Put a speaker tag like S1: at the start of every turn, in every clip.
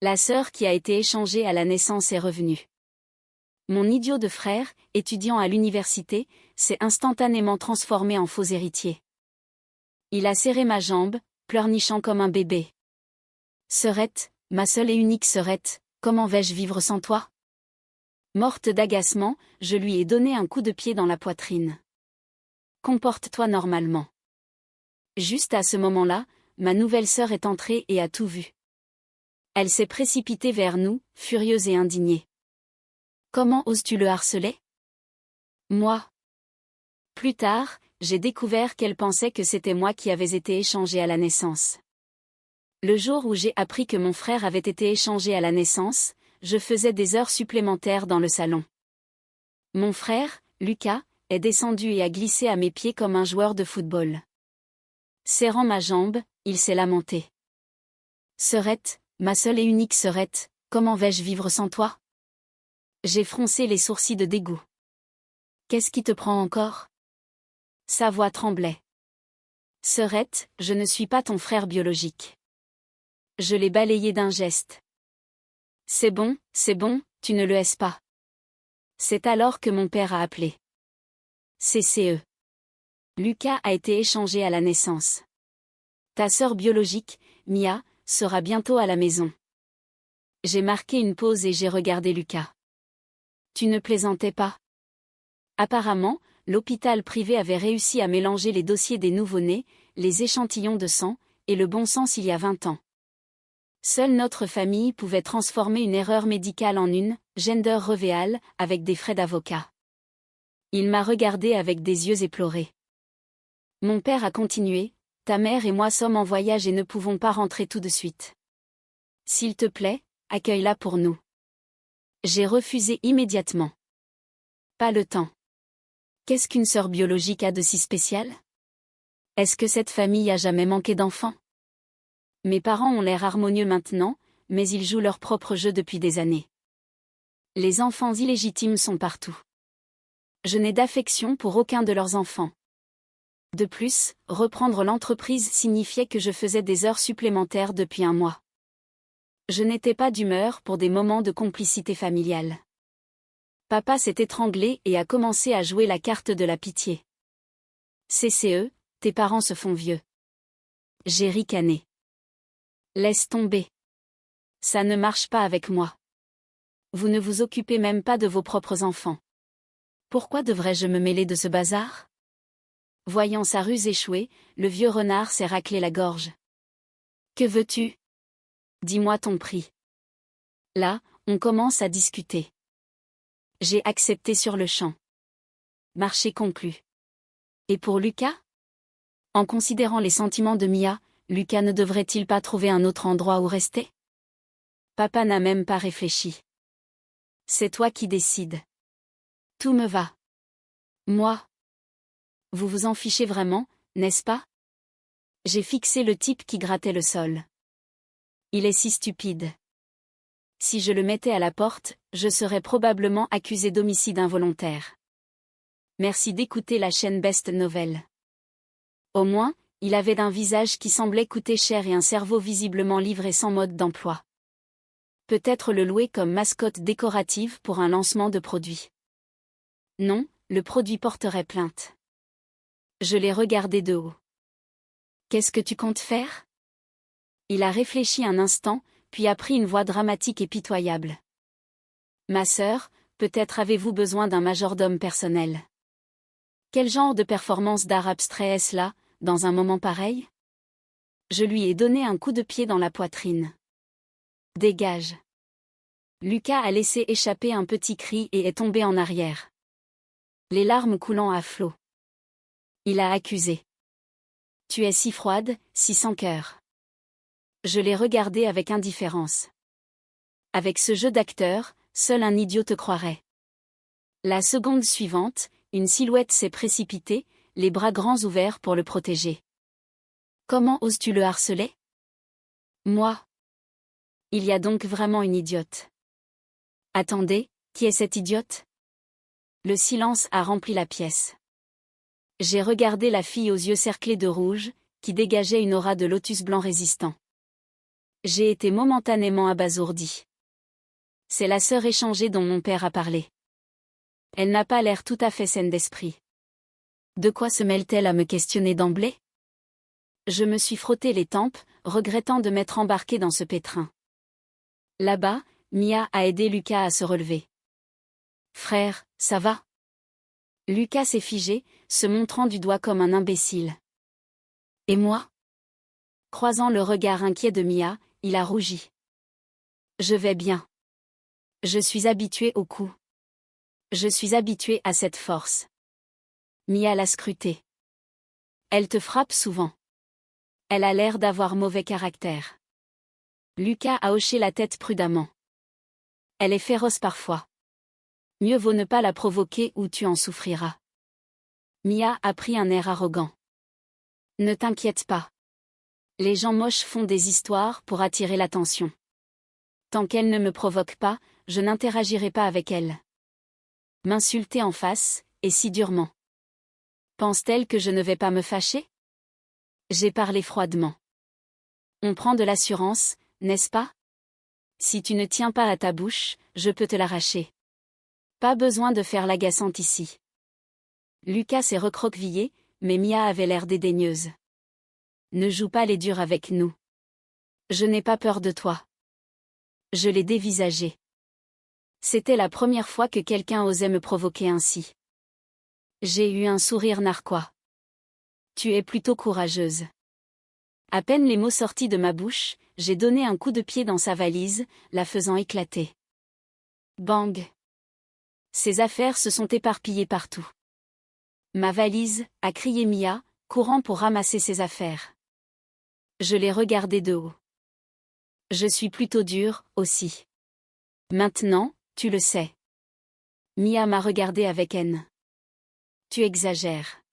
S1: La sœur qui a été échangée à la naissance est revenue. Mon idiot de frère, étudiant à l'université, s'est instantanément transformé en faux héritier. Il a serré ma jambe, pleurnichant comme un bébé. Sœurette, ma seule et unique sœurette, comment vais-je vivre sans toi? Morte d'agacement, je lui ai donné un coup de pied dans la poitrine. Comporte-toi normalement. Juste à ce moment-là, ma nouvelle sœur est entrée et a tout vu. Elle s'est précipitée vers nous, furieuse et indignée. Comment oses-tu le harceler? Moi. Plus tard, j'ai découvert qu'elle pensait que c'était moi qui avais été échangée à la naissance. Le jour où j'ai appris que mon frère avait été échangé à la naissance, je faisais des heures supplémentaires dans le salon. Mon frère, Lucas, est descendu et a glissé à mes pieds comme un joueur de football. Serrant ma jambe, il s'est lamenté. Sœurette, ma seule et unique sœurette, comment vais-je vivre sans toi? J'ai froncé les sourcils de dégoût. Qu'est-ce qui te prend encore? Sa voix tremblait. Sœurette, je ne suis pas ton frère biologique. Je l'ai balayé d'un geste. C'est bon, tu ne le hais pas. C'est alors que mon père a appelé. CCE. Lucas a été échangé à la naissance. Ta sœur biologique, Mia, sera bientôt à la maison. J'ai marqué une pause et j'ai regardé Lucas. Tu ne plaisantais pas? Apparemment, l'hôpital privé avait réussi à mélanger les dossiers des nouveau-nés, les échantillons de sang, et le bon sens il y a 20 ans. Seule notre famille pouvait transformer une erreur médicale en une gender reveal avec des frais d'avocat. Il m'a regardé avec des yeux éplorés. Mon père a continué, ta mère et moi sommes en voyage et ne pouvons pas rentrer tout de suite. S'il te plaît, accueille-la pour nous. J'ai refusé immédiatement. Pas le temps. Qu'est-ce qu'une sœur biologique a de si spécial? Est-ce que cette famille a jamais manqué d'enfants? Mes parents ont l'air harmonieux maintenant, mais ils jouent leur propre jeu depuis des années. Les enfants illégitimes sont partout. Je n'ai d'affection pour aucun de leurs enfants. De plus, reprendre l'entreprise signifiait que je faisais des heures supplémentaires depuis un mois. Je n'étais pas d'humeur pour des moments de complicité familiale. Papa s'est étranglé et a commencé à jouer la carte de la pitié. CCE, tes parents se font vieux. J'ai ricané. Laisse tomber. Ça ne marche pas avec moi. Vous ne vous occupez même pas de vos propres enfants. Pourquoi devrais-je me mêler de ce bazar? Voyant sa ruse échouer, le vieux renard s'est raclé la gorge. Que veux-tu? Dis-moi ton prix. Là, on commence à discuter. J'ai accepté sur le champ. Marché conclu. Et pour Lucas? En considérant les sentiments de Mia, Lucas ne devrait-il pas trouver un autre endroit où rester? Papa n'a même pas réfléchi. C'est toi qui décides. Tout me va. Moi? Vous vous en fichez vraiment, n'est-ce pas? J'ai fixé le type qui grattait le sol. Il est si stupide. Si je le mettais à la porte, je serais probablement accusé d'homicide involontaire. Merci d'écouter la chaîne Best Novel. Au moins, il avait un visage qui semblait coûter cher et un cerveau visiblement livré sans mode d'emploi. Peut-être le louer comme mascotte décorative pour un lancement de produit. Non, le produit porterait plainte. Je l'ai regardé de haut. Qu'est-ce que tu comptes faire? Il a réfléchi un instant, puis a pris une voix dramatique et pitoyable. Ma sœur, peut-être avez-vous besoin d'un majordome personnel. Quel genre de performance d'art abstrait est-ce là, dans un moment pareil? Je lui ai donné un coup de pied dans la poitrine. Dégage. Lucas a laissé échapper un petit cri et est tombé en arrière. Les larmes coulant à flots. Il a accusé. Tu es si froide, si sans cœur. Je l'ai regardé avec indifférence. Avec ce jeu d'acteur, seul un idiot te croirait. La seconde suivante, une silhouette s'est précipitée, les bras grands ouverts pour le protéger. Comment oses-tu le harceler? Moi. Il y a donc vraiment une idiote. Attendez, qui est cette idiote? Le silence a rempli la pièce. J'ai regardé la fille aux yeux cerclés de rouge, qui dégageait une aura de lotus blanc résistant. J'ai été momentanément abasourdi. C'est la sœur échangée dont mon père a parlé. Elle n'a pas l'air tout à fait saine d'esprit. De quoi se mêle-t-elle à me questionner d'emblée? Je me suis frotté les tempes, regrettant de m'être embarqué dans ce pétrin. Là-bas, Mia a aidé Lucas à se relever. Frère, ça va? Lucas s'est figé, se montrant du doigt comme un imbécile. Et moi? Croisant le regard inquiet de Mia, il a rougi. Je vais bien. Je suis habitué au coup. Je suis habitué à cette force. Mia l'a scruté. Elle te frappe souvent. Elle a l'air d'avoir mauvais caractère. Lucas a hoché la tête prudemment. Elle est féroce parfois. Mieux vaut ne pas la provoquer ou tu en souffriras. Mia a pris un air arrogant. Ne t'inquiète pas. Les gens moches font des histoires pour attirer l'attention. Tant qu'elle ne me provoque pas, je n'interagirai pas avec elle. M'insulter en face, et si durement. Pense-t-elle que je ne vais pas me fâcher? J'ai parlé froidement. On prend de l'assurance, n'est-ce pas? Si tu ne tiens pas à ta bouche, je peux te l'arracher. Pas besoin de faire l'agaçante ici. Lucas s'est recroquevillé, mais Mia avait l'air dédaigneuse. Ne joue pas les durs avec nous. Je n'ai pas peur de toi. Je l'ai dévisagé. C'était la première fois que quelqu'un osait me provoquer ainsi. J'ai eu un sourire narquois. Tu es plutôt courageuse. À peine les mots sortis de ma bouche, j'ai donné un coup de pied dans sa valise, la faisant éclater. Bang! Ses affaires se sont éparpillées partout. Ma valise, a crié Mia, courant pour ramasser ses affaires. Je l'ai regardée de haut. Je suis plutôt dure, aussi. Maintenant, tu le sais. Mia m'a regardé avec haine. Tu exagères.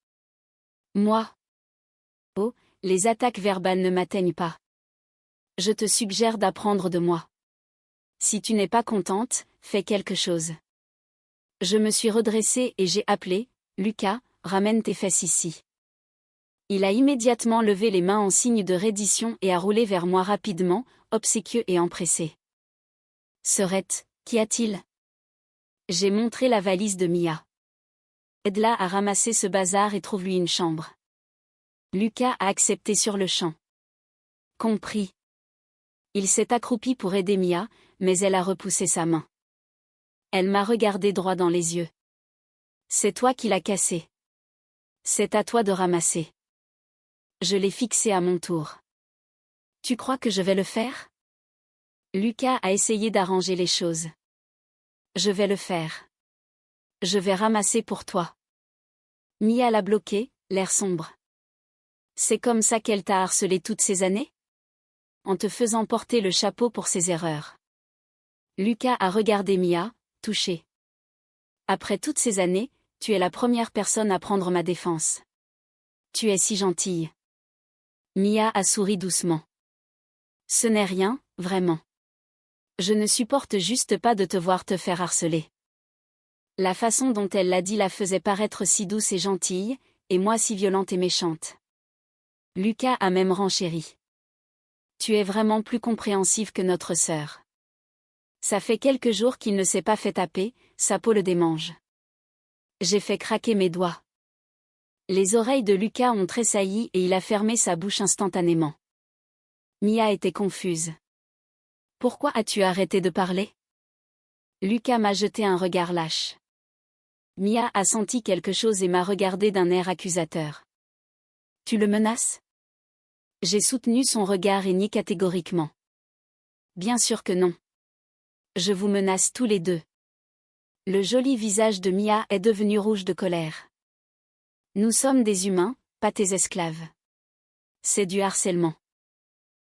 S1: Moi? Oh, les attaques verbales ne m'atteignent pas. Je te suggère d'apprendre de moi. Si tu n'es pas contente, fais quelque chose. Je me suis redressée et j'ai appelé, Lucas, ramène tes fesses ici. Il a immédiatement levé les mains en signe de reddition et a roulé vers moi rapidement, obséquieux et empressé. Serette, qu'y a-t-il? J'ai montré la valise de Mia. Aide-la à ramasser ce bazar et trouve-lui une chambre. Lucas a accepté sur le champ. Compris. Il s'est accroupi pour aider Mia, mais elle a repoussé sa main. Elle m'a regardé droit dans les yeux. C'est toi qui l'as cassé. C'est à toi de ramasser. Je l'ai fixé à mon tour. Tu crois que je vais le faire? Lucas a essayé d'arranger les choses. Je vais le faire. Je vais ramasser pour toi. Mia l'a bloqué, l'air sombre. C'est comme ça qu'elle t'a harcelé toutes ces années? En te faisant porter le chapeau pour ses erreurs. Lucas a regardé Mia, touché. Après toutes ces années, tu es la première personne à prendre ma défense. Tu es si gentille. Mia a souri doucement. Ce n'est rien, vraiment. Je ne supporte juste pas de te voir te faire harceler. La façon dont elle l'a dit la faisait paraître si douce et gentille, et moi si violente et méchante. Lucas a même renchéri. Tu es vraiment plus compréhensive que notre sœur. Ça fait quelques jours qu'il ne s'est pas fait taper, sa peau le démange. J'ai fait craquer mes doigts. Les oreilles de Lucas ont tressailli et il a fermé sa bouche instantanément. Mia était confuse. Pourquoi as-tu arrêté de parler? Lucas m'a jeté un regard lâche. Mia a senti quelque chose et m'a regardé d'un air accusateur. Tu le menaces? J'ai soutenu son regard et nié catégoriquement. Bien sûr que non. Je vous menace tous les deux. Le joli visage de Mia est devenu rouge de colère. Nous sommes des humains, pas tes esclaves. C'est du harcèlement.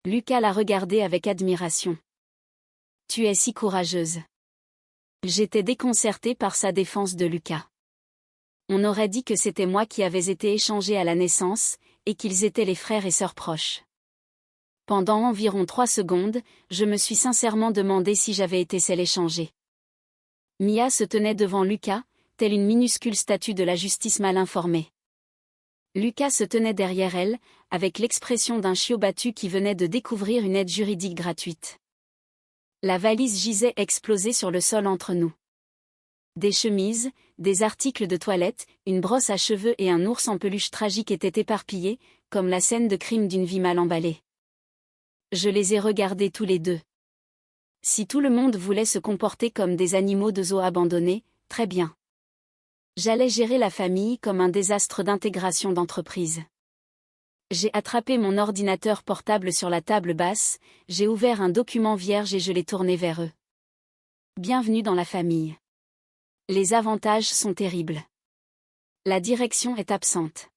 S1: Lucas l'a regardé avec admiration. Tu es si courageuse. J'étais déconcerté par sa défense de Lucas. On aurait dit que c'était moi qui avais été échangé à la naissance, et qu'ils étaient les frères et sœurs proches. Pendant environ 3 secondes, je me suis sincèrement demandé si j'avais été celle échangée. Mia se tenait devant Lucas, telle une minuscule statue de la justice mal informée. Lucas se tenait derrière elle, avec l'expression d'un chiot battu qui venait de découvrir une aide juridique gratuite. La valise gisait explosée sur le sol entre nous. Des chemises, des articles de toilette, une brosse à cheveux et un ours en peluche tragique étaient éparpillés, comme la scène de crime d'une vie mal emballée. Je les ai regardés tous les deux. Si tout le monde voulait se comporter comme des animaux de zoo abandonnés, très bien. J'allais gérer la famille comme un désastre d'intégration d'entreprise. J'ai attrapé mon ordinateur portable sur la table basse, j'ai ouvert un document vierge et je l'ai tourné vers eux. Bienvenue dans la famille. Les avantages sont terribles. La direction est absente.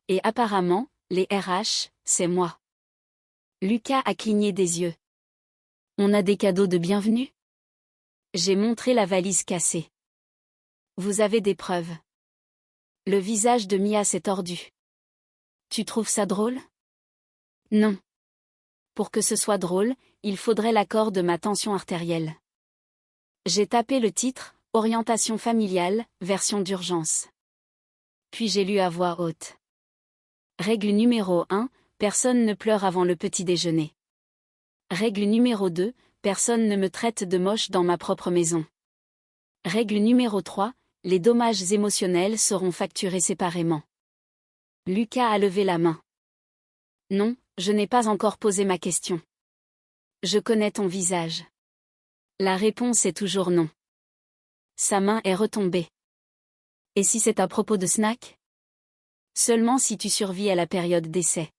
S1: Et apparemment, les RH, c'est moi. Lucas a cligné des yeux. On a des cadeaux de bienvenue? J'ai montré la valise cassée. Vous avez des preuves. Le visage de Mia s'est tordu. Tu trouves ça drôle? Non. Pour que ce soit drôle, il faudrait l'accord de ma tension artérielle. J'ai tapé le titre, Orientation familiale, version d'urgence. Puis j'ai lu à voix haute. Règle numéro 1, personne ne pleure avant le petit déjeuner. Règle numéro 2, personne ne me traite de moche dans ma propre maison. Règle numéro 3, les dommages émotionnels seront facturés séparément. Lucas a levé la main. Non, je n'ai pas encore posé ma question. Je connais ton visage. La réponse est toujours non. Sa main est retombée. Et si c'est à propos de snack? Seulement si tu survis à la période d'essai.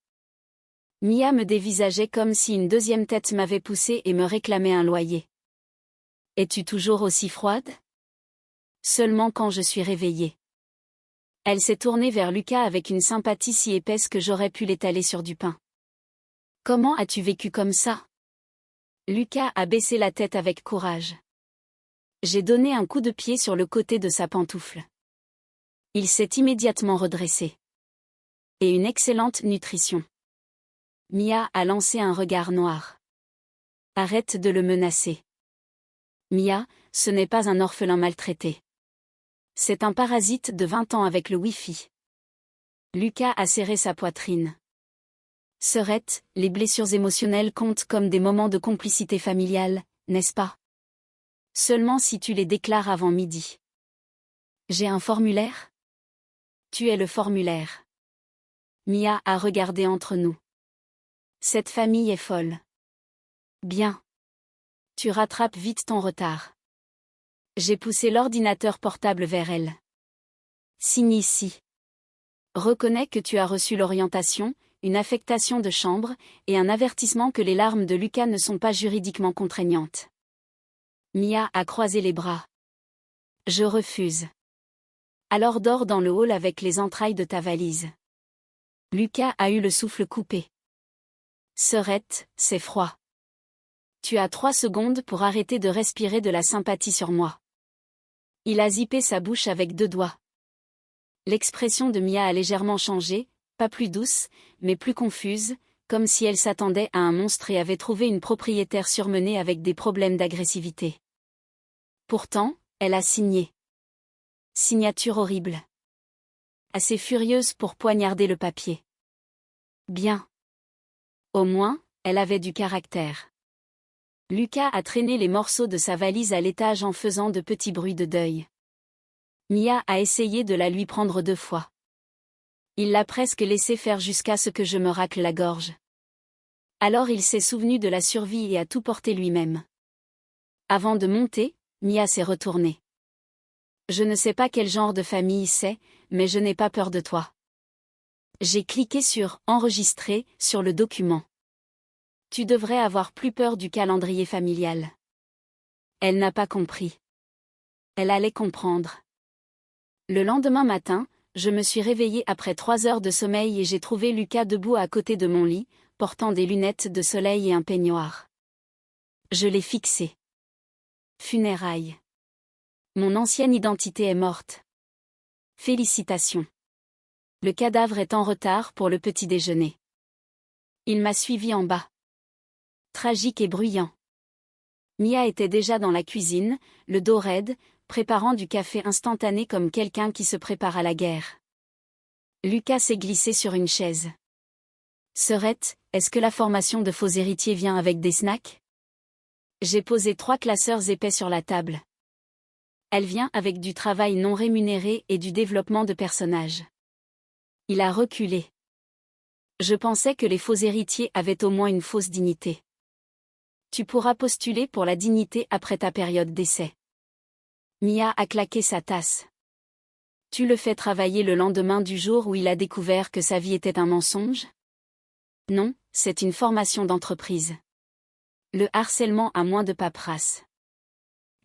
S1: Mia me dévisageait comme si une deuxième tête m'avait poussé et me réclamait un loyer. Es-tu toujours aussi froide? Seulement quand je suis réveillée. Elle s'est tournée vers Lucas avec une sympathie si épaisse que j'aurais pu l'étaler sur du pain. Comment as-tu vécu comme ça? Lucas a baissé la tête avec courage. J'ai donné un coup de pied sur le côté de sa pantoufle. Il s'est immédiatement redressé. Et une excellente nutrition. Mia a lancé un regard noir. Arrête de le menacer. Mia, ce n'est pas un orphelin maltraité. C'est un parasite de 20 ans avec le Wi-Fi. Lucas a serré sa poitrine. Sœurette, les blessures émotionnelles comptent comme des moments de complicité familiale, n'est-ce pas? Seulement si tu les déclares avant midi. J'ai un formulaire? Tu es le formulaire. Mia a regardé entre nous. Cette famille est folle. Bien. Tu rattrapes vite ton retard. J'ai poussé l'ordinateur portable vers elle. Signe ici. Reconnais que tu as reçu l'orientation, une affectation de chambre, et un avertissement que les larmes de Lucas ne sont pas juridiquement contraignantes. Mia a croisé les bras. Je refuse. Alors dors dans le hall avec les entrailles de ta valise. Lucas a eu le souffle coupé. Sœurette, c'est froid. Tu as 3 secondes pour arrêter de respirer de la sympathie sur moi. Il a zippé sa bouche avec 2 doigts. L'expression de Mia a légèrement changé, pas plus douce, mais plus confuse, comme si elle s'attendait à un monstre et avait trouvé une propriétaire surmenée avec des problèmes d'agressivité. Pourtant, elle a signé. Signature horrible. Assez furieuse pour poignarder le papier. Bien. Au moins, elle avait du caractère. Lucas a traîné les morceaux de sa valise à l'étage en faisant de petits bruits de deuil. Mia a essayé de la lui prendre 2 fois. Il l'a presque laissé faire jusqu'à ce que je me racle la gorge. Alors il s'est souvenu de la survie et a tout porté lui-même. Avant de monter, Mia s'est retournée. Je ne sais pas quel genre de famille c'est, mais je n'ai pas peur de toi. J'ai cliqué sur « Enregistrer » sur le document. Tu devrais avoir plus peur du calendrier familial. Elle n'a pas compris. Elle allait comprendre. Le lendemain matin, je me suis réveillée après 3 heures de sommeil et j'ai trouvé Lucas debout à côté de mon lit, portant des lunettes de soleil et un peignoir. Je l'ai fixé. Funérailles. Mon ancienne identité est morte. Félicitations. Le cadavre est en retard pour le petit déjeuner. Il m'a suivi en bas. Tragique et bruyant. Mia était déjà dans la cuisine, le dos raide, préparant du café instantané comme quelqu'un qui se prépare à la guerre. Lucas s'est glissé sur une chaise. Serette, est-ce que la formation de faux héritiers vient avec des snacks? J'ai posé 3 classeurs épais sur la table. Elle vient avec du travail non rémunéré et du développement de personnages. Il a reculé. Je pensais que les faux héritiers avaient au moins une fausse dignité. Tu pourras postuler pour la dignité après ta période d'essai. Mia a claqué sa tasse. Tu le fais travailler le lendemain du jour où il a découvert que sa vie était un mensonge? Non, c'est une formation d'entreprise. Le harcèlement a moins de paperasse.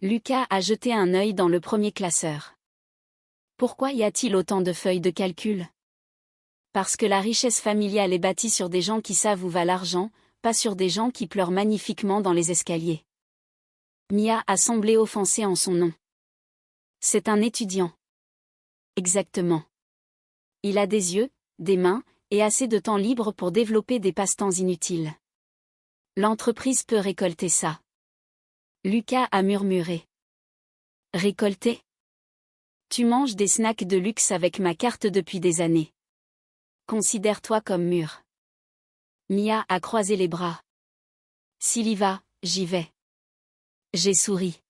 S1: Lucas a jeté un œil dans le premier classeur. Pourquoi y a-t-il autant de feuilles de calcul? Parce que la richesse familiale est bâtie sur des gens qui savent où va l'argent, pas sur des gens qui pleurent magnifiquement dans les escaliers. Mia a semblé offensée en son nom. C'est un étudiant. Exactement. Il a des yeux, des mains, et assez de temps libre pour développer des passe-temps inutiles. L'entreprise peut récolter ça. Lucas a murmuré. Récolter? Tu manges des snacks de luxe avec ma carte depuis des années. Considère-toi comme mûr. Mia a croisé les bras. S'il y va, j'y vais. J'ai souri.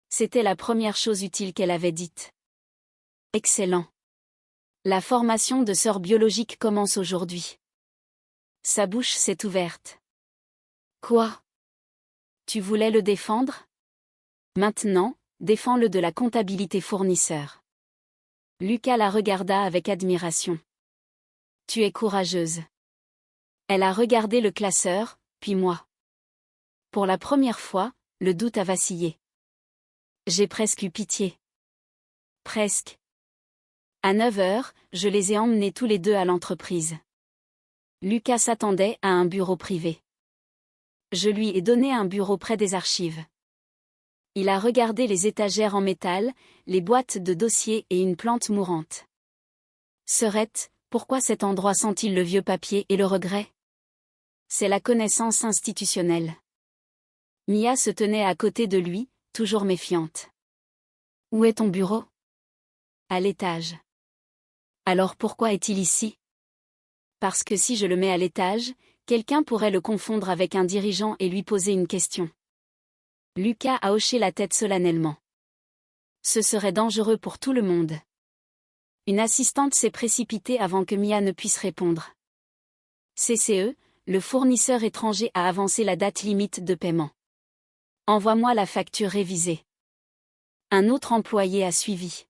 S1: C'était la première chose utile qu'elle avait dite. Excellent. La formation de sœur biologique commence aujourd'hui. Sa bouche s'est ouverte. Quoi? Tu voulais le défendre? Maintenant, défends-le de la comptabilité fournisseur. Lucas la regarda avec admiration. Tu es courageuse. Elle a regardé le classeur, puis moi. Pour la première fois, le doute a vacillé. J'ai presque eu pitié. Presque. À 9 heures, je les ai emmenés tous les deux à l'entreprise. Lucas s'attendait à un bureau privé. Je lui ai donné un bureau près des archives. Il a regardé les étagères en métal, les boîtes de dossiers et une plante mourante. Serette, pourquoi cet endroit sent-il le vieux papier et le regret? C'est la connaissance institutionnelle. Mia se tenait à côté de lui, toujours méfiante. Où est ton bureau? À l'étage. Alors pourquoi est-il ici? Parce que si je le mets à l'étage, quelqu'un pourrait le confondre avec un dirigeant et lui poser une question. Lucas a hoché la tête solennellement. Ce serait dangereux pour tout le monde. Une assistante s'est précipitée avant que Mia ne puisse répondre. CCE, le fournisseur étranger a avancé la date limite de paiement. Envoie-moi la facture révisée. Un autre employé a suivi.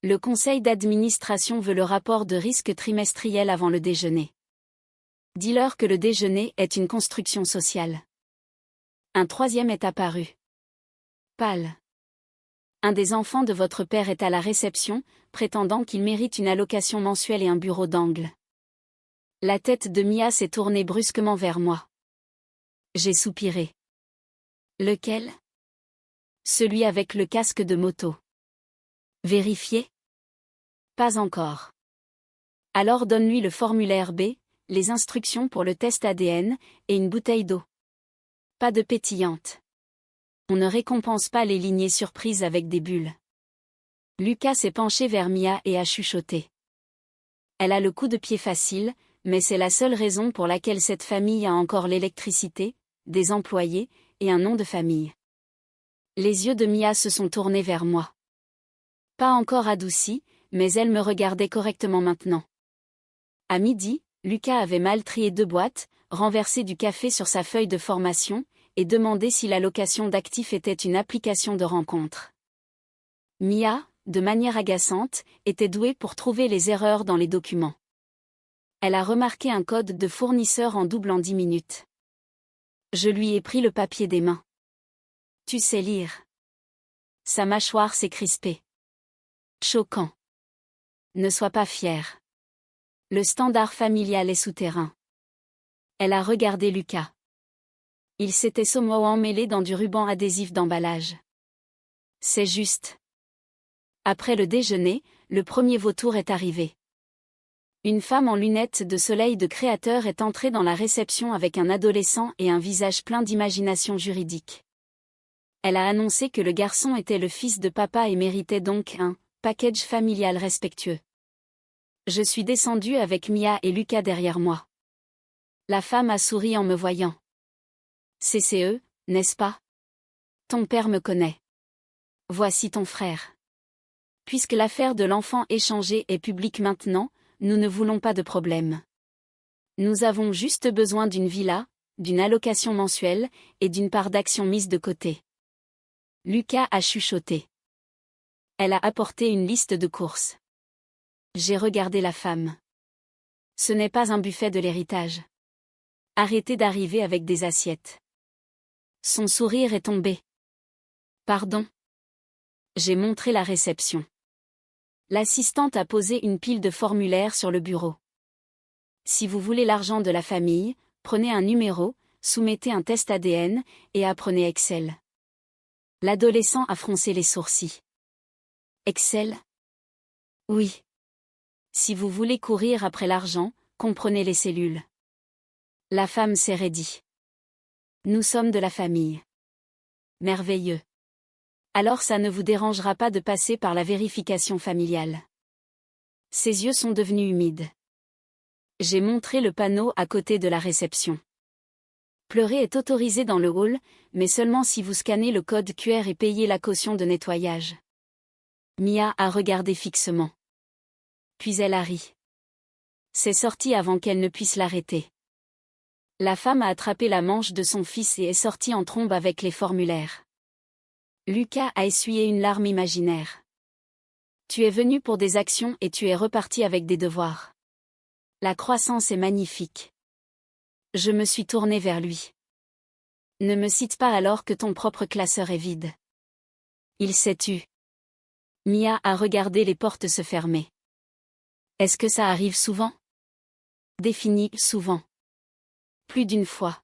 S1: Le conseil d'administration veut le rapport de risque trimestriel avant le déjeuner. Dis-leur que le déjeuner est une construction sociale. Un troisième est apparu. Pâle. Un des enfants de votre père est à la réception, prétendant qu'il mérite une allocation mensuelle et un bureau d'angle. La tête de Mia s'est tournée brusquement vers moi. J'ai soupiré. Lequel? Celui avec le casque de moto. Vérifié? Pas encore. Alors donne-lui le formulaire B, les instructions pour le test ADN, et une bouteille d'eau. Pas de pétillante. On ne récompense pas les lignées surprises avec des bulles. Lucas s'est penché vers Mia et a chuchoté. Elle a le coup de pied facile, mais c'est la seule raison pour laquelle cette famille a encore l'électricité, des employés, et un nom de famille. Les yeux de Mia se sont tournés vers moi. Pas encore adoucis, mais elle me regardait correctement maintenant. À midi, Lucas avait mal trié 2 boîtes, renversé du café sur sa feuille de formation, et demandé si l'allocation d'actifs était une application de rencontre. Mia, de manière agaçante, était douée pour trouver les erreurs dans les documents. Elle a remarqué un code de fournisseur en double en 10 minutes. Je lui ai pris le papier des mains. Tu sais lire. Sa mâchoire s'est crispée. Choquant. Ne sois pas fière. Le standard familial est souterrain. Elle a regardé Lucas. Il s'était sournoisement emmêlé dans du ruban adhésif d'emballage. C'est juste. Après le déjeuner, le premier vautour est arrivé. Une femme en lunettes de soleil de créateur est entrée dans la réception avec un adolescent et un visage plein d'imagination juridique. Elle a annoncé que le garçon était le fils de papa et méritait donc un package familial respectueux. Je suis descendue avec Mia et Lucas derrière moi. La femme a souri en me voyant. CCE, n'est-ce pas? Ton père me connaît. Voici ton frère. Puisque l'affaire de l'enfant échangé est publique maintenant, nous ne voulons pas de problème. Nous avons juste besoin d'une villa, d'une allocation mensuelle, et d'une part d'action mise de côté. Lucas a chuchoté. Elle a apporté une liste de courses. J'ai regardé la femme. Ce n'est pas un buffet de l'héritage. Arrêtez d'arriver avec des assiettes. Son sourire est tombé. Pardon. J'ai montré la réception. L'assistante a posé une pile de formulaires sur le bureau. Si vous voulez l'argent de la famille, prenez un numéro, soumettez un test ADN, et apprenez Excel. L'adolescent a froncé les sourcils. Excel? Oui. Si vous voulez courir après l'argent, comprenez les cellules. La femme s'est raidie. Nous sommes de la famille. Merveilleux. Alors ça ne vous dérangera pas de passer par la vérification familiale. Ses yeux sont devenus humides. J'ai montré le panneau à côté de la réception. Pleurer est autorisé dans le hall, mais seulement si vous scannez le code QR et payez la caution de nettoyage. Mia a regardé fixement. Puis elle a ri. C'est sorti avant qu'elle ne puisse l'arrêter. La femme a attrapé la manche de son fils et est sortie en trombe avec les formulaires. Lucas a essuyé une larme imaginaire. Tu es venu pour des actions et tu es reparti avec des devoirs. La croissance est magnifique. Je me suis tournée vers lui. Ne me cite pas alors que ton propre classeur est vide. Il s'est tu. Mia a regardé les portes se fermer. Est-ce que ça arrive souvent? Défini souvent. Plus d'une fois.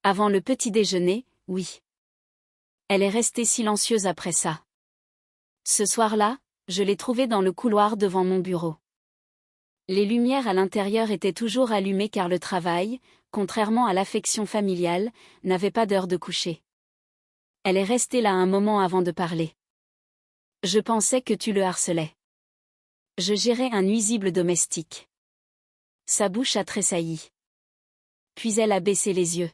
S1: Avant le petit déjeuner, oui. Elle est restée silencieuse après ça. Ce soir-là, je l'ai trouvée dans le couloir devant mon bureau. Les lumières à l'intérieur étaient toujours allumées car le travail, contrairement à l'affection familiale, n'avait pas d'heure de coucher. Elle est restée là un moment avant de parler. Je pensais que tu le harcelais. Je gérais un nuisible domestique. Sa bouche a tressailli. Puis elle a baissé les yeux.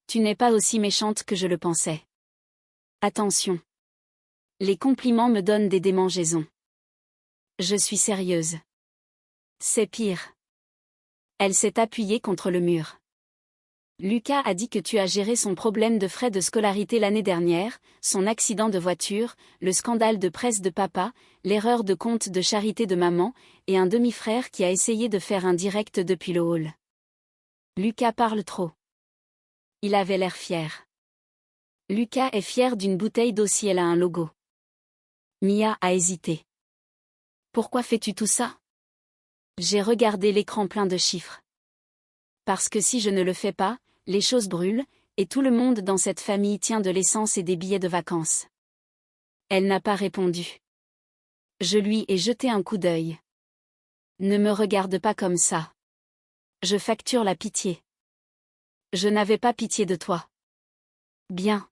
S1: Tu n'es pas aussi méchante que je le pensais. Attention. Les compliments me donnent des démangeaisons. Je suis sérieuse. C'est pire. Elle s'est appuyée contre le mur. Lucas a dit que tu as géré son problème de frais de scolarité l'année dernière, son accident de voiture, le scandale de presse de papa, l'erreur de compte de charité de maman, et un demi-frère qui a essayé de faire un direct depuis le hall. Lucas parle trop. Il avait l'air fier. Lucas est fier d'une bouteille d'eau si elle a un logo. Mia a hésité. Pourquoi fais-tu tout ça? J'ai regardé l'écran plein de chiffres. Parce que si je ne le fais pas, les choses brûlent, et tout le monde dans cette famille tient de l'essence et des billets de vacances. Elle n'a pas répondu. Je lui ai jeté un coup d'œil. Ne me regarde pas comme ça. Je facture la pitié. Je n'avais pas pitié de toi. Bien.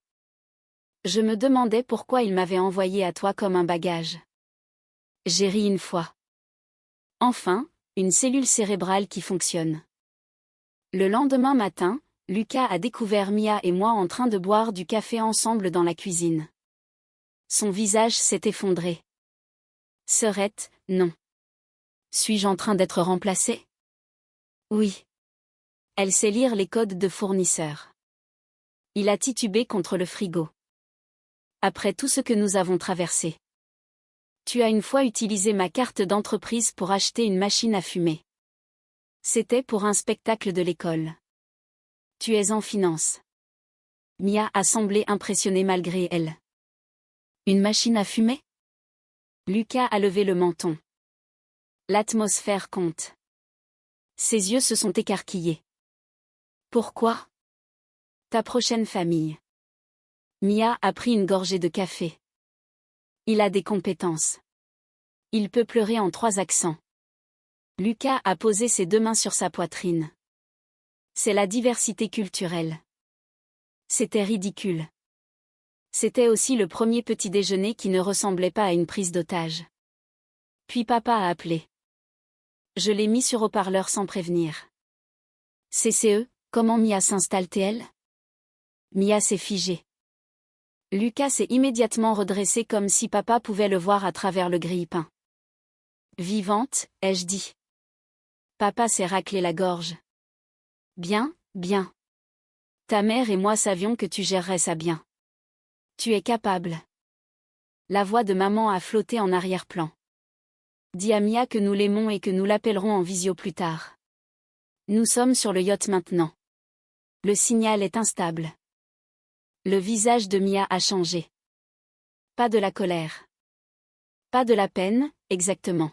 S1: Je me demandais pourquoi il m'avait envoyé à toi comme un bagage. J'ai ri une fois. Enfin, une cellule cérébrale qui fonctionne. Le lendemain matin, Lucas a découvert Mia et moi en train de boire du café ensemble dans la cuisine. Son visage s'est effondré. Sœurette, non. Suis-je en train d'être remplacée? Oui. Elle sait lire les codes de fournisseurs. Il a titubé contre le frigo. Après tout ce que nous avons traversé. Tu as une fois utilisé ma carte d'entreprise pour acheter une machine à fumer. C'était pour un spectacle de l'école. Tu es en finance. Mia a semblé impressionnée malgré elle. Une machine à fumer? Lucas a levé le menton. L'atmosphère compte. Ses yeux se sont écarquillés. Pourquoi? Ta prochaine famille. Mia a pris une gorgée de café. Il a des compétences. Il peut pleurer en 3 accents. Lucas a posé ses 2 mains sur sa poitrine. C'est la diversité culturelle. C'était ridicule. C'était aussi le premier petit déjeuner qui ne ressemblait pas à une prise d'otage. Puis papa a appelé. Je l'ai mis sur haut-parleur sans prévenir. CCE, comment Mia s'installe-t-elle? Mia s'est figée. Lucas s'est immédiatement redressé comme si papa pouvait le voir à travers le grille-pain. Vivante, ai-je dit. Papa s'est raclé la gorge. Bien, bien. Ta mère et moi savions que tu gérerais ça bien. Tu es capable. La voix de maman a flotté en arrière-plan. Dis à Mia que nous l'aimons et que nous l'appellerons en visio plus tard. Nous sommes sur le yacht maintenant. Le signal est instable. Le visage de Mia a changé. Pas de la colère. Pas de la peine, exactement.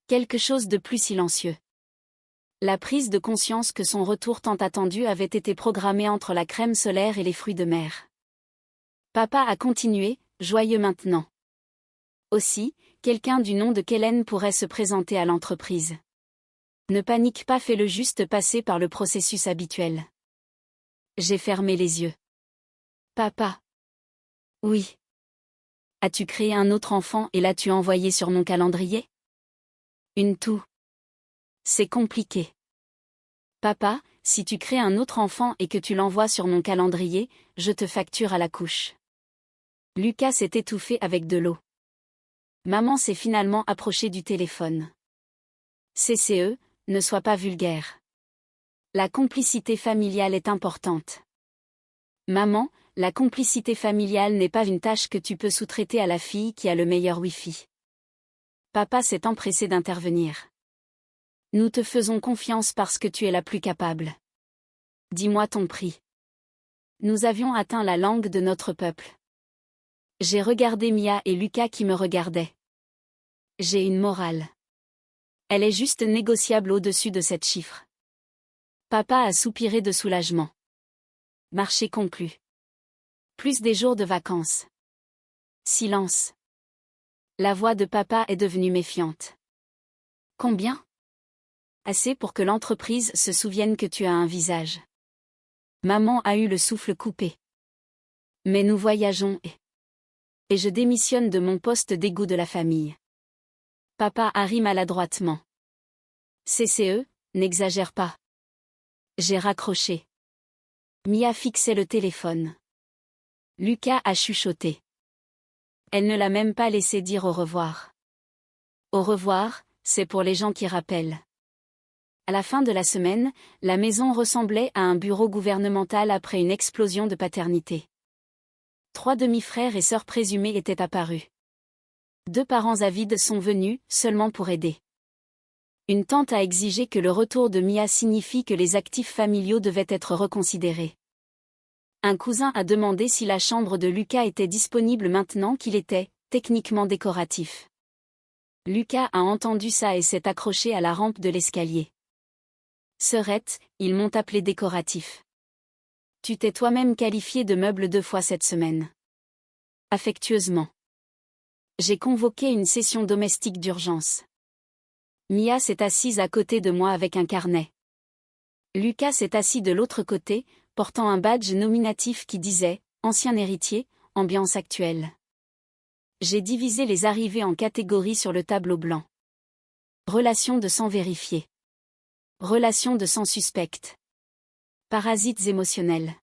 S1: Quelque chose de plus silencieux. La prise de conscience que son retour tant attendu avait été programmé entre la crème solaire et les fruits de mer. Papa a continué, joyeux maintenant. Aussi, quelqu'un du nom de Kellen pourrait se présenter à l'entreprise. Ne panique pas, fais-le juste passer par le processus habituel. J'ai fermé les yeux. Papa. Oui. As-tu créé un autre enfant et l'as-tu envoyé sur mon calendrier? Une toux. C'est compliqué. Papa, si tu crées un autre enfant et que tu l'envoies sur mon calendrier, je te facture à la couche. Lucas s'est étouffé avec de l'eau. Maman s'est finalement approchée du téléphone. CCE, ne sois pas vulgaire. La complicité familiale est importante. Maman, la complicité familiale n'est pas une tâche que tu peux sous-traiter à la fille qui a le meilleur Wi-Fi. Papa s'est empressé d'intervenir. Nous te faisons confiance parce que tu es la plus capable. Dis-moi ton prix. Nous avions atteint la langue de notre peuple. J'ai regardé Mia et Lucas qui me regardaient. J'ai une morale. Elle est juste négociable au-dessus de cette chiffre. Papa a soupiré de soulagement. Marché conclu. Plus des jours de vacances. Silence. La voix de papa est devenue méfiante. Combien? Assez pour que l'entreprise se souvienne que tu as un visage. Maman a eu le souffle coupé. Mais nous voyageons et je démissionne de mon poste d'égout de la famille. Papa a ri maladroitement. CCE, n'exagère pas. J'ai raccroché. Mia fixait le téléphone. Lucas a chuchoté. Elle ne l'a même pas laissé dire au revoir. Au revoir, c'est pour les gens qui rappellent. À la fin de la semaine, la maison ressemblait à un bureau gouvernemental après une explosion de paternité. 3 demi-frères et sœurs présumés étaient apparus. 2 parents avides sont venus, seulement pour aider. Une tante a exigé que le retour de Mia signifie que les actifs familiaux devaient être reconsidérés. Un cousin a demandé si la chambre de Lucas était disponible maintenant qu'il était, techniquement décoratif. Lucas a entendu ça et s'est accroché à la rampe de l'escalier. Sœurette, ils m'ont appelé décoratif. Tu t'es toi-même qualifié de meuble 2 fois cette semaine. Affectueusement. J'ai convoqué une session domestique d'urgence. Mia s'est assise à côté de moi avec un carnet. Lucas s'est assis de l'autre côté, portant un badge nominatif qui disait « Ancien héritier, ambiance actuelle ». J'ai divisé les arrivées en catégories sur le tableau blanc. Relations de sang vérifiées. Relations de sang suspectes. Parasites émotionnels.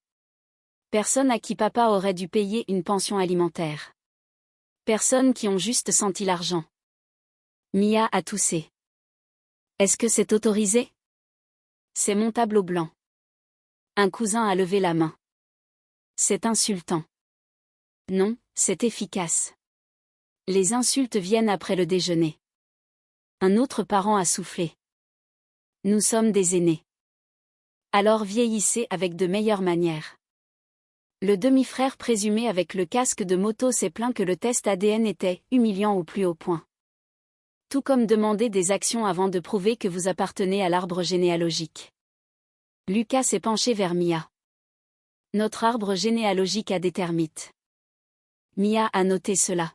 S1: Personnes à qui papa aurait dû payer une pension alimentaire. Personnes qui ont juste senti l'argent. Mia a toussé. Est-ce que c'est autorisé? C'est mon tableau blanc. Un cousin a levé la main. C'est insultant. Non, c'est efficace. Les insultes viennent après le déjeuner. Un autre parent a soufflé. Nous sommes des aînés. Alors vieillissez avec de meilleures manières. Le demi-frère présumé avec le casque de moto s'est plaint que le test ADN était humiliant au plus haut point. Tout comme demander des actions avant de prouver que vous appartenez à l'arbre généalogique. Lucas s'est penché vers Mia. Notre arbre généalogique a des termites. Mia a noté cela.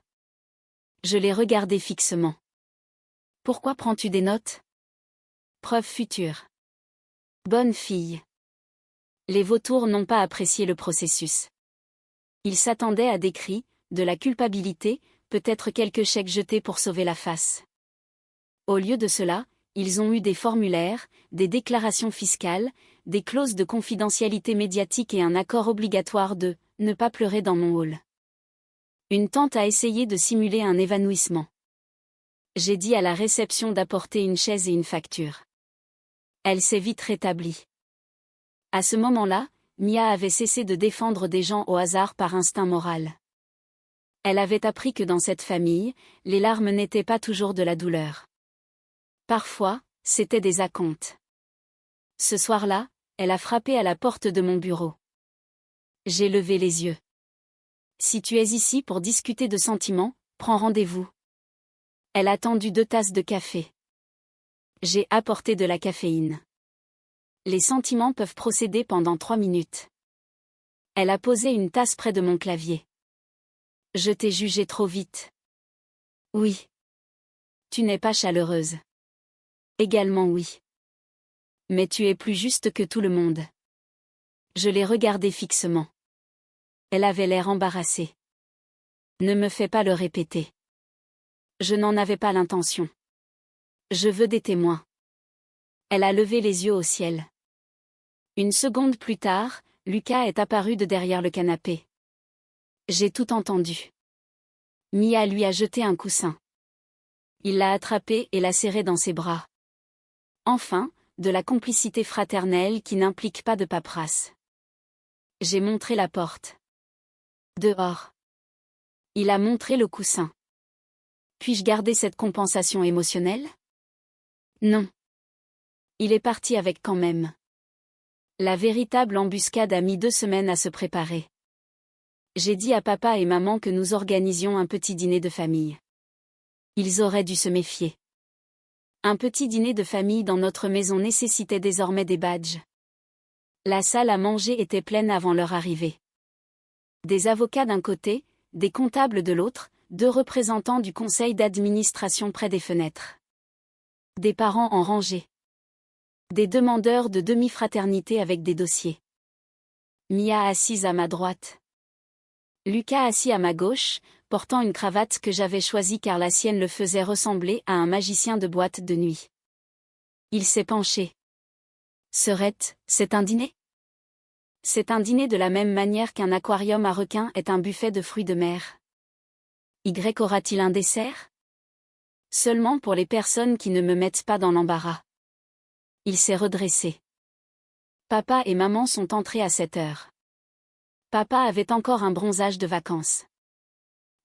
S1: Je l'ai regardé fixement. Pourquoi prends-tu des notes? Preuve future. Bonne fille. Les vautours n'ont pas apprécié le processus. Ils s'attendaient à des cris, de la culpabilité, peut-être quelques chèques jetés pour sauver la face. Au lieu de cela, ils ont eu des formulaires, des déclarations fiscales, des clauses de confidentialité médiatique et un accord obligatoire de « ne pas pleurer dans mon hall ». Une tante a essayé de simuler un évanouissement. J'ai dit à la réception d'apporter une chaise et une facture. Elle s'est vite rétablie. À ce moment-là, Mia avait cessé de défendre des gens au hasard par instinct moral. Elle avait appris que dans cette famille, les larmes n'étaient pas toujours de la douleur. Parfois, c'étaient des acomptes. Ce soir-là, elle a frappé à la porte de mon bureau. J'ai levé les yeux. Si tu es ici pour discuter de sentiments, prends rendez-vous. Elle a tendu 2 tasses de café. J'ai apporté de la caféine. Les sentiments peuvent procéder pendant 3 minutes. Elle a posé une tasse près de mon clavier. Je t'ai jugé trop vite. Oui. Tu n'es pas chaleureuse. Également oui. Mais tu es plus juste que tout le monde. Je l'ai regardée fixement. Elle avait l'air embarrassée. Ne me fais pas le répéter. Je n'en avais pas l'intention. Je veux des témoins. Elle a levé les yeux au ciel. Une seconde plus tard, Lucas est apparu de derrière le canapé. J'ai tout entendu. Mia lui a jeté un coussin. Il l'a attrapée et l'a serrée dans ses bras. Enfin, de la complicité fraternelle qui n'implique pas de paperasse. J'ai montré la porte. Dehors. Il a montré le coussin. Puis-je garder cette compensation émotionnelle? Non. Il est parti avec quand même. La véritable embuscade a mis 2 semaines à se préparer. J'ai dit à papa et maman que nous organisions un petit dîner de famille. Ils auraient dû se méfier. Un petit dîner de famille dans notre maison nécessitait désormais des badges. La salle à manger était pleine avant leur arrivée. Des avocats d'un côté, des comptables de l'autre, 2 représentants du conseil d'administration près des fenêtres. Des parents en rangée. Des demandeurs de demi-fraternité avec des dossiers. Mia assise à ma droite. Lucas assis à ma gauche, portant une cravate que j'avais choisie car la sienne le faisait ressembler à un magicien de boîte de nuit. Il s'est penché. Serette, c'est un dîner? C'est un dîner de la même manière qu'un aquarium à requins est un buffet de fruits de mer. Y aura-t-il un dessert? Seulement pour les personnes qui ne me mettent pas dans l'embarras. Il s'est redressé. Papa et maman sont entrés à 7 heures. Papa avait encore un bronzage de vacances.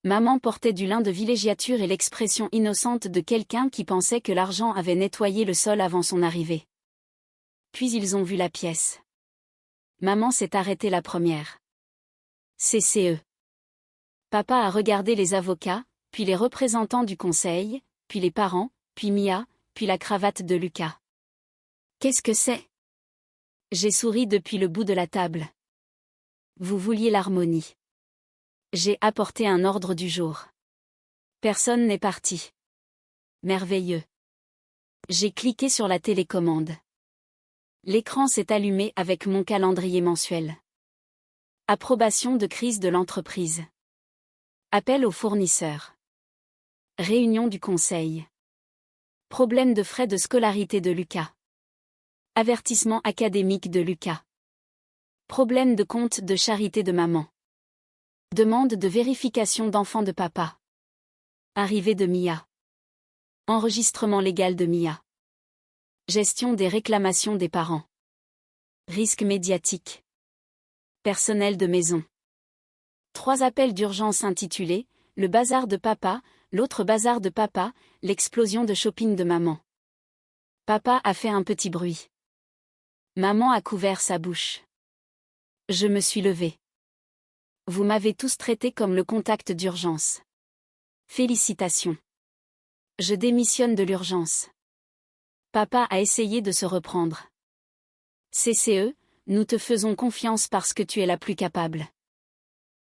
S1: Maman portait du lin de villégiature et l'expression innocente de quelqu'un qui pensait que l'argent avait nettoyé le sol avant son arrivée. Puis ils ont vu la pièce. Maman s'est arrêtée la première. CCE. Papa a regardé les avocats, puis les représentants du conseil, puis les parents, puis Mia, puis la cravate de Lucas. Qu'est-ce que c'est? J'ai souri depuis le bout de la table. Vous vouliez l'harmonie. J'ai apporté un ordre du jour. Personne n'est parti. Merveilleux. J'ai cliqué sur la télécommande. L'écran s'est allumé avec mon calendrier mensuel. Approbation de crise de l'entreprise. Appel aux fournisseurs. Réunion du conseil. Problème de frais de scolarité de Lucas. Avertissement académique de Lucas. Problème de compte de charité de maman. Demande de vérification d'enfant de papa. Arrivée de Mia. Enregistrement légal de Mia. Gestion des réclamations des parents. Risque médiatique. Personnel de maison. 3 appels d'urgence intitulés « Le bazar de papa », l'autre bazar de papa, l'explosion de shopping de maman. Papa a fait un petit bruit. Maman a couvert sa bouche. Je me suis levée. Vous m'avez tous traité comme le contact d'urgence. Félicitations. Je démissionne de l'urgence. Papa a essayé de se reprendre. CCE, nous te faisons confiance parce que tu es la plus capable.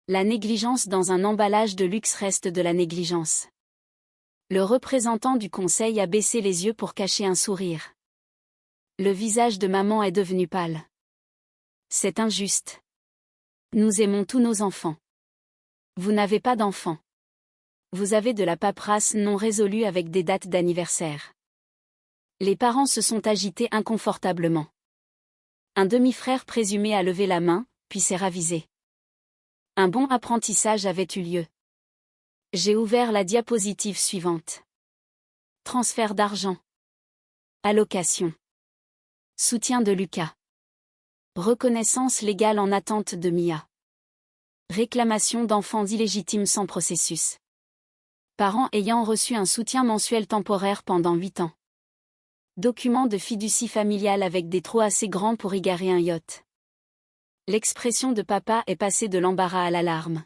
S1: La négligence dans un emballage de luxe reste de la négligence. Le représentant du conseil a baissé les yeux pour cacher un sourire. Le visage de maman est devenu pâle. C'est injuste. Nous aimons tous nos enfants. Vous n'avez pas d'enfants. Vous avez de la paperasse non résolue avec des dates d'anniversaire. Les parents se sont agités inconfortablement. Un demi-frère présumé a levé la main, puis s'est ravisé. Un bon apprentissage avait eu lieu. J'ai ouvert la diapositive suivante. Transfert d'argent. Allocation. Soutien de Lucas. Reconnaissance légale en attente de Mia. Réclamation d'enfants illégitimes sans processus. Parents ayant reçu un soutien mensuel temporaire pendant 8 ans. Document de fiducie familiale avec des trous assez grands pour y garer un yacht. L'expression de papa est passée de l'embarras à l'alarme.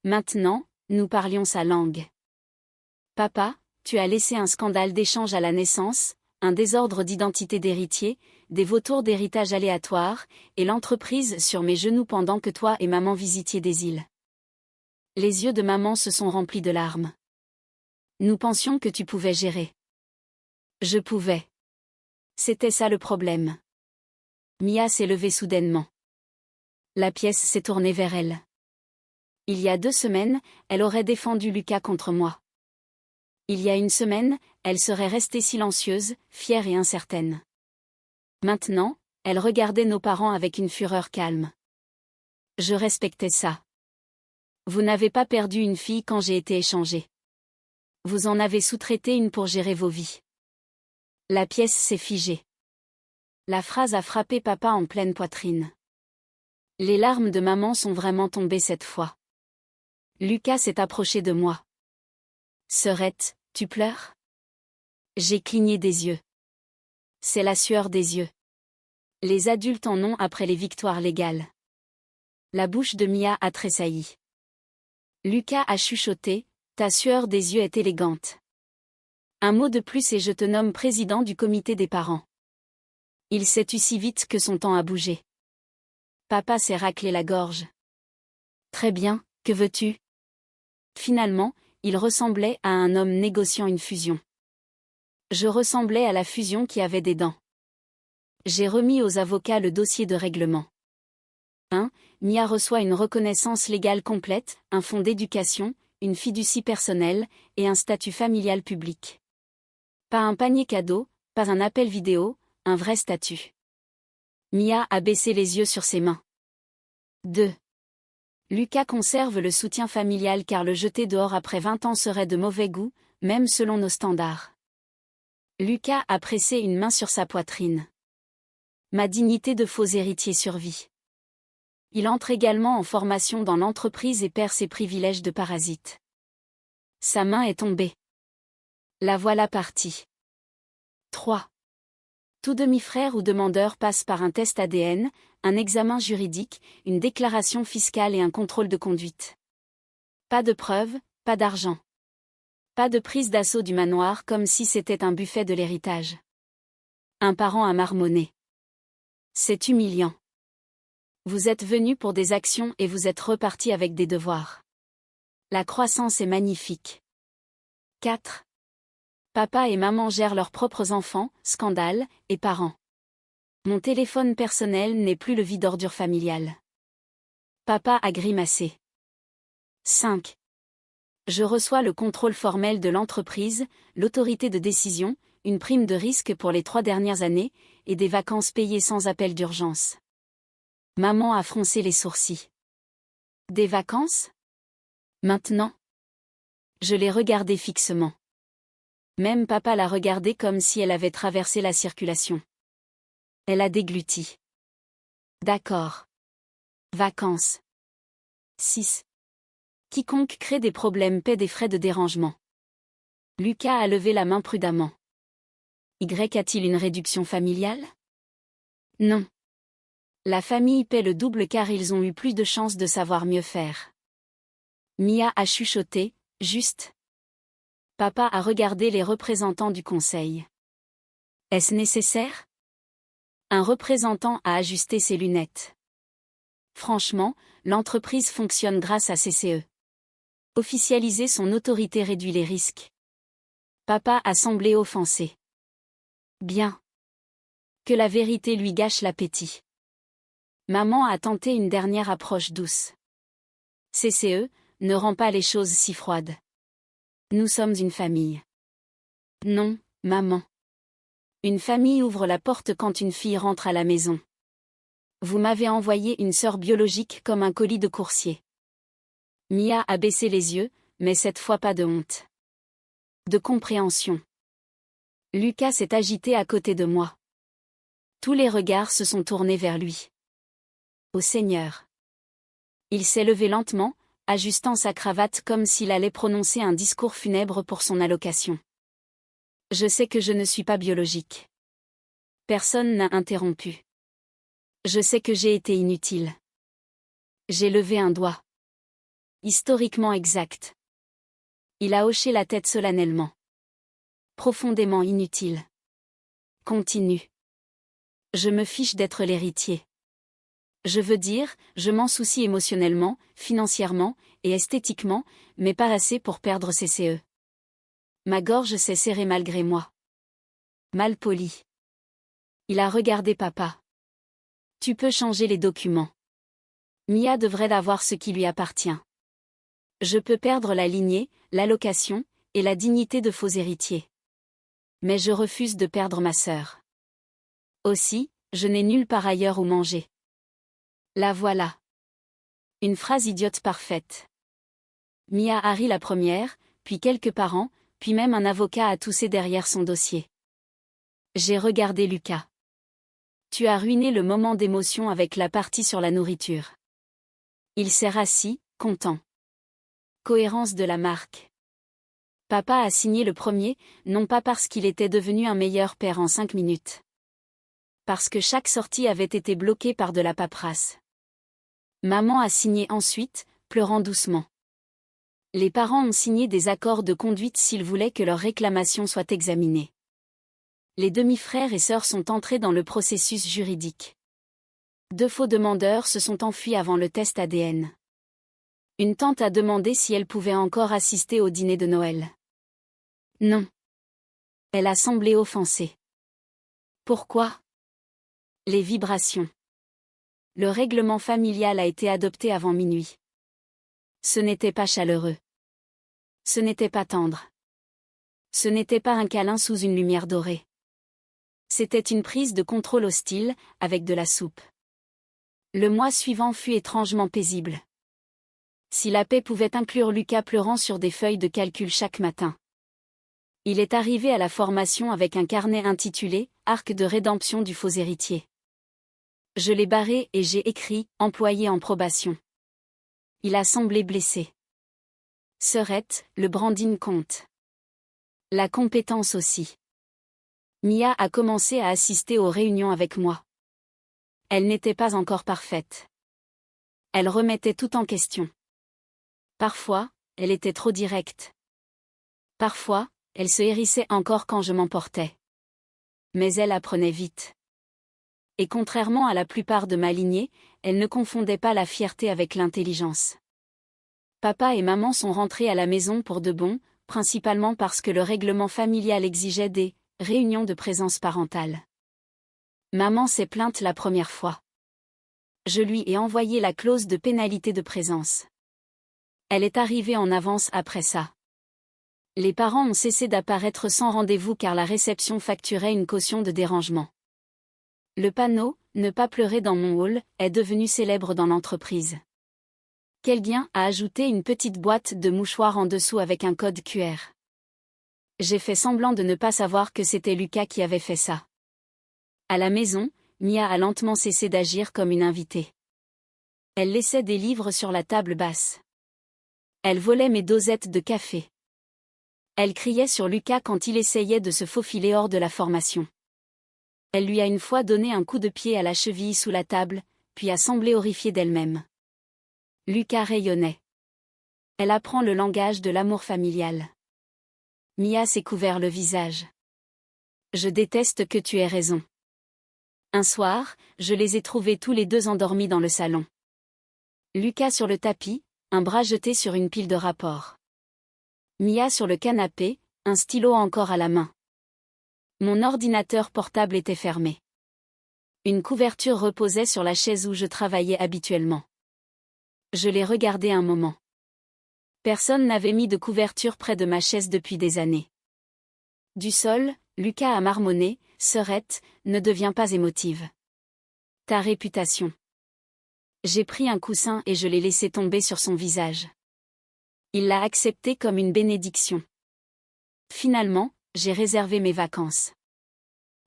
S1: Maintenant, nous parlions sa langue. Papa, tu as laissé un scandale d'échange à la naissance, un désordre d'identité d'héritier, des vautours d'héritage aléatoires, et l'entreprise sur mes genoux pendant que toi et maman visitiez des îles. Les yeux de maman se sont remplis de larmes. Nous pensions que tu pouvais gérer. Je pouvais. C'était ça le problème. Mia s'est levée soudainement. La pièce s'est tournée vers elle. Il y a 2 semaines, elle aurait défendu Lucas contre moi. Il y a 1 semaine, elle serait restée silencieuse, fière et incertaine. Maintenant, elle regardait nos parents avec une fureur calme. Je respectais ça. Vous n'avez pas perdu une fille quand j'ai été échangée. Vous en avez sous-traité une pour gérer vos vies. La pièce s'est figée. La phrase a frappé papa en pleine poitrine. Les larmes de maman sont vraiment tombées cette fois. Lucas s'est approché de moi. Sœurette, tu pleures? J'ai cligné des yeux. C'est la sueur des yeux. Les adultes en ont après les victoires légales. La bouche de Mia a tressailli. Lucas a chuchoté, ta sueur des yeux est élégante. Un mot de plus et je te nomme président du comité des parents. Il s'est tu si vite que son temps a bougé. Papa s'est raclé la gorge. Très bien, que veux-tu? Finalement, il ressemblait à un homme négociant une fusion. Je ressemblais à la fusion qui avait des dents. J'ai remis aux avocats le dossier de règlement. 1. Mia reçoit une reconnaissance légale complète, un fonds d'éducation, une fiducie personnelle, et un statut familial public. Pas un panier cadeau, pas un appel vidéo, un vrai statut. Mia a baissé les yeux sur ses mains. 2. Lucas conserve le soutien familial car le jeter dehors après 20 ans serait de mauvais goût, même selon nos standards. Lucas a pressé une main sur sa poitrine. Ma dignité de faux héritier survit. Il entre également en formation dans l'entreprise et perd ses privilèges de parasite. Sa main est tombée. La voilà partie. 3. Tout demi-frère ou demandeur passe par un test ADN, un examen juridique, une déclaration fiscale et un contrôle de conduite. Pas de preuves, pas d'argent. Pas de prise d'assaut du manoir comme si c'était un buffet de l'héritage. Un parent a marmonné. C'est humiliant. Vous êtes venu pour des actions et vous êtes reparti avec des devoirs. La croissance est magnifique. 4. Papa et maman gèrent leurs propres enfants, scandale, et parents. Mon téléphone personnel n'est plus le vide-ordures familial. Papa a grimacé. 5. Je reçois le contrôle formel de l'entreprise, l'autorité de décision, une prime de risque pour les 3 dernières années, et des vacances payées sans appel d'urgence. Maman a froncé les sourcils. Des vacances? Maintenant? Je l'ai regardée fixement. Même papa l'a regardée comme si elle avait traversé la circulation. Elle a dégluti. D'accord. Vacances. 6. Quiconque crée des problèmes paie des frais de dérangement. Lucas a levé la main prudemment. Y a-t-il une réduction familiale? Non. La famille paie le double car ils ont eu plus de chances de savoir mieux faire. Mia a chuchoté, juste. Papa a regardé les représentants du conseil. Est-ce nécessaire? Un représentant a ajusté ses lunettes. Franchement, l'entreprise fonctionne grâce à CCE. Officialiser son autorité réduit les risques. Papa a semblé offensé. Bien. Que la vérité lui gâche l'appétit. Maman a tenté une dernière approche douce. CCE, ne rend pas les choses si froides. Nous sommes une famille. Non, maman. Une famille ouvre la porte quand une fille rentre à la maison. Vous m'avez envoyé une sœur biologique comme un colis de coursier. Mia a baissé les yeux, mais cette fois pas de honte. De compréhension. Lucas s'est agité à côté de moi. Tous les regards se sont tournés vers lui. Ô Seigneur. Il s'est levé lentement, ajustant sa cravate comme s'il allait prononcer un discours funèbre pour son allocation. Je sais que je ne suis pas biologique. Personne n'a interrompu. Je sais que j'ai été inutile. J'ai levé un doigt. Historiquement exact. Il a hoché la tête solennellement. Profondément inutile. Continue. Je me fiche d'être l'héritier. Je veux dire, je m'en soucie émotionnellement, financièrement et esthétiquement, mais pas assez pour perdre CCE. Ma gorge s'est serrée malgré moi. Mal poli. Il a regardé papa. Tu peux changer les documents. Mia devrait avoir ce qui lui appartient. Je peux perdre la lignée, l'allocation, et la dignité de faux héritier. Mais je refuse de perdre ma sœur. Aussi, je n'ai nulle part ailleurs où manger. La voilà. Une phrase idiote parfaite. Mia a ri la première, puis quelques parents, puis même un avocat a toussé derrière son dossier. J'ai regardé Lucas. Tu as ruiné le moment d'émotion avec la partie sur la nourriture. Il s'est rassis, content. Cohérence de la marque. Papa a signé le premier, non pas parce qu'il était devenu un meilleur père en 5 minutes. Parce que chaque sortie avait été bloquée par de la paperasse. Maman a signé ensuite, pleurant doucement. Les parents ont signé des accords de conduite s'ils voulaient que leur réclamation soit examinée. Les demi-frères et sœurs sont entrés dans le processus juridique. 2 faux demandeurs se sont enfuis avant le test ADN. Une tante a demandé si elle pouvait encore assister au dîner de Noël. Non. Elle a semblé offensée. Pourquoi? Les vibrations. Le règlement familial a été adopté avant minuit. Ce n'était pas chaleureux. Ce n'était pas tendre. Ce n'était pas un câlin sous une lumière dorée. C'était une prise de contrôle hostile, avec de la soupe. Le mois suivant fut étrangement paisible. Si la paix pouvait inclure Lucas pleurant sur des feuilles de calcul chaque matin. Il est arrivé à la formation avec un carnet intitulé « Arc de rédemption du faux héritier ». Je l'ai barré et j'ai écrit « Employé en probation ». Il a semblé blessé. Sœurette, le branding compte. La compétence aussi. Mia a commencé à assister aux réunions avec moi. Elle n'était pas encore parfaite. Elle remettait tout en question. Parfois, elle était trop directe. Parfois, elle se hérissait encore quand je m'emportais. Mais elle apprenait vite. Et contrairement à la plupart de ma lignée, elle ne confondait pas la fierté avec l'intelligence. Papa et maman sont rentrés à la maison pour de bon, principalement parce que le règlement familial exigeait des réunions de présence parentale. Maman s'est plainte la première fois. Je lui ai envoyé la clause de pénalité de présence. Elle est arrivée en avance après ça. Les parents ont cessé d'apparaître sans rendez-vous car la réception facturait une caution de dérangement. Le panneau « Ne pas pleurer dans mon hall » est devenu célèbre dans l'entreprise. Quelqu'un a ajouté une petite boîte de mouchoirs en dessous avec un code QR. J'ai fait semblant de ne pas savoir que c'était Lucas qui avait fait ça. À la maison, Mia a lentement cessé d'agir comme une invitée. Elle laissait des livres sur la table basse. Elle volait mes dosettes de café. Elle criait sur Lucas quand il essayait de se faufiler hors de la formation. Elle lui a une fois donné un coup de pied à la cheville sous la table, puis a semblé horrifiée d'elle-même. Lucas rayonnait. Elle apprend le langage de l'amour familial. Mia s'est couvert le visage. Je déteste que tu aies raison. Un soir, je les ai trouvés tous les deux endormis dans le salon. Lucas sur le tapis, un bras jeté sur une pile de rapports. Mia sur le canapé, un stylo encore à la main. Mon ordinateur portable était fermé. Une couverture reposait sur la chaise où je travaillais habituellement. Je l'ai regardé un moment. Personne n'avait mis de couverture près de ma chaise depuis des années. Du sol, Lucas a marmonné, Sœurette, ne deviens pas émotive. Ta réputation. J'ai pris un coussin et je l'ai laissé tomber sur son visage. Il l'a accepté comme une bénédiction. Finalement, j'ai réservé mes vacances.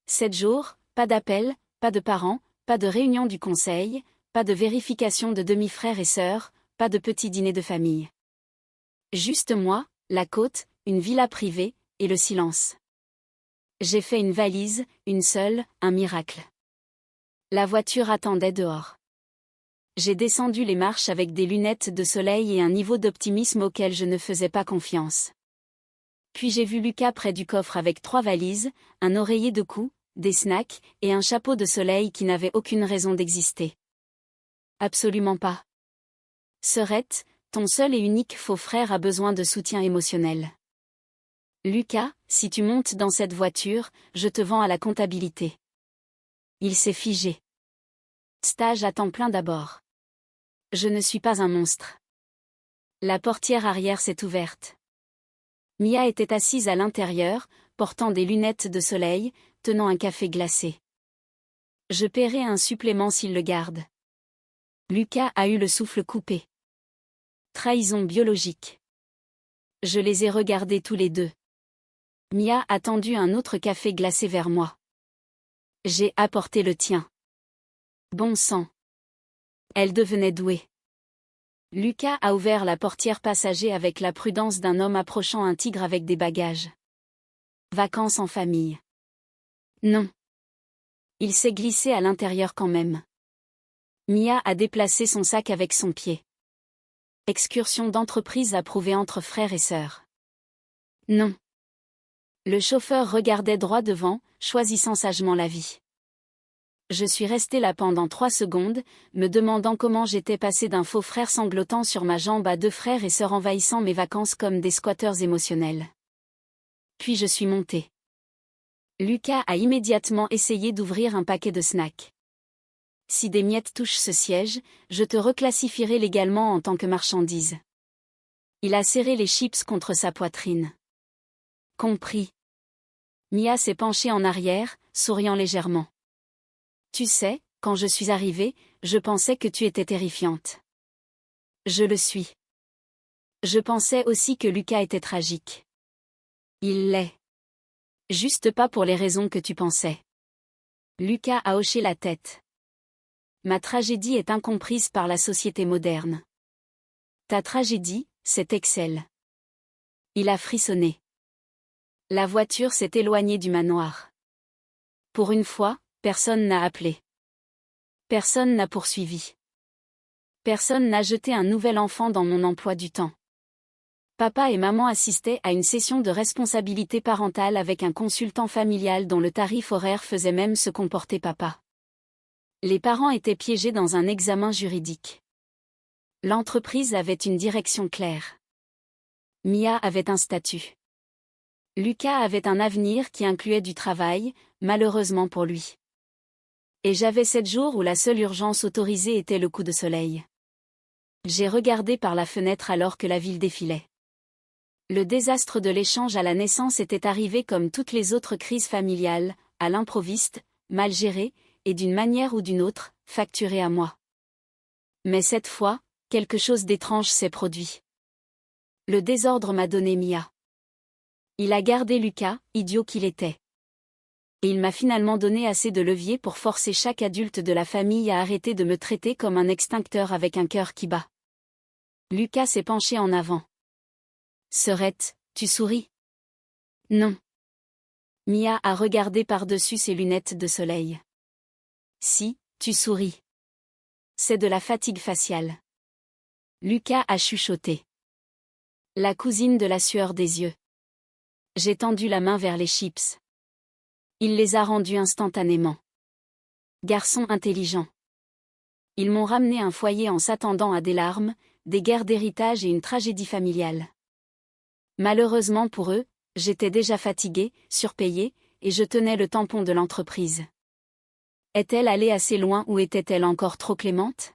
S1: 7 jours, pas d'appel, pas de parents, pas de réunion du conseil, pas de vérification de demi-frères et sœurs, pas de petit dîner de famille. Juste moi, la côte, une villa privée, et le silence. J'ai fait une valise, une seule, un miracle. La voiture attendait dehors. J'ai descendu les marches avec des lunettes de soleil et un niveau d'optimisme auquel je ne faisais pas confiance. Puis j'ai vu Lucas près du coffre avec 3 valises, un oreiller de cou, des snacks, et un chapeau de soleil qui n'avait aucune raison d'exister. Absolument pas. Sœurette, ton seul et unique faux frère a besoin de soutien émotionnel. Lucas, si tu montes dans cette voiture, je te vends à la comptabilité. Il s'est figé. Stage à temps plein d'abord. Je ne suis pas un monstre. La portière arrière s'est ouverte. Mia était assise à l'intérieur, portant des lunettes de soleil, tenant un café glacé. Je paierai un supplément s'il le garde. Lucas a eu le souffle coupé. Trahison biologique. Je les ai regardés tous les deux. Mia a tendu un autre café glacé vers moi. J'ai apporté le tien. Bon sang. Elle devenait douée. Lucas a ouvert la portière passager avec la prudence d'un homme approchant un tigre avec des bagages. Vacances en famille. Non. Il s'est glissé à l'intérieur quand même. Mia a déplacé son sac avec son pied. Excursion d'entreprise approuvée entre frères et sœurs. Non. Le chauffeur regardait droit devant, choisissant sagement la vie. Je suis resté là pendant 3 secondes, me demandant comment j'étais passé d'un faux frère sanglotant sur ma jambe à 2 frères et sœurs envahissant mes vacances comme des squatteurs émotionnels. Puis je suis monté. Lucas a immédiatement essayé d'ouvrir un paquet de snacks. Si des miettes touchent ce siège, je te reclassifierai légalement en tant que marchandise. Il a serré les chips contre sa poitrine. Compris. Mia s'est penchée en arrière, souriant légèrement. Tu sais, quand je suis arrivée, je pensais que tu étais terrifiante. Je le suis. Je pensais aussi que Lucas était tragique. Il l'est. Juste pas pour les raisons que tu pensais. Lucas a hoché la tête. Ma tragédie est incomprise par la société moderne. Ta tragédie, c'est Excel. Il a frissonné. La voiture s'est éloignée du manoir. Pour une fois, personne n'a appelé. Personne n'a poursuivi. Personne n'a jeté un nouvel enfant dans mon emploi du temps. Papa et maman assistaient à une session de responsabilité parentale avec un consultant familial dont le tarif horaire faisait même se comporter papa. Les parents étaient piégés dans un examen juridique. L'entreprise avait une direction claire. Mia avait un statut. Lucas avait un avenir qui incluait du travail, malheureusement pour lui. Et j'avais 7 jours où la seule urgence autorisée était le coup de soleil. J'ai regardé par la fenêtre alors que la ville défilait. Le désastre de l'échange à la naissance était arrivé comme toutes les autres crises familiales, à l'improviste, mal gérée, et d'une manière ou d'une autre, facturée à moi. Mais cette fois, quelque chose d'étrange s'est produit. Le désordre m'a donné Mia. Il a gardé Lucas, idiot qu'il était. Et il m'a finalement donné assez de levier pour forcer chaque adulte de la famille à arrêter de me traiter comme un extincteur avec un cœur qui bat. Lucas s'est penché en avant. Sœurette, tu souris? Non. Mia a regardé par-dessus ses lunettes de soleil. Si, tu souris. C'est de la fatigue faciale. Lucas a chuchoté. La cousine de la sueur des yeux. J'ai tendu la main vers les chips. Il les a rendus instantanément. Garçon intelligent. Ils m'ont ramené un foyer en s'attendant à des larmes, des guerres d'héritage et une tragédie familiale. Malheureusement pour eux, j'étais déjà fatiguée, surpayée, et je tenais le tampon de l'entreprise. Est-elle allée assez loin ou était-elle encore trop clémente?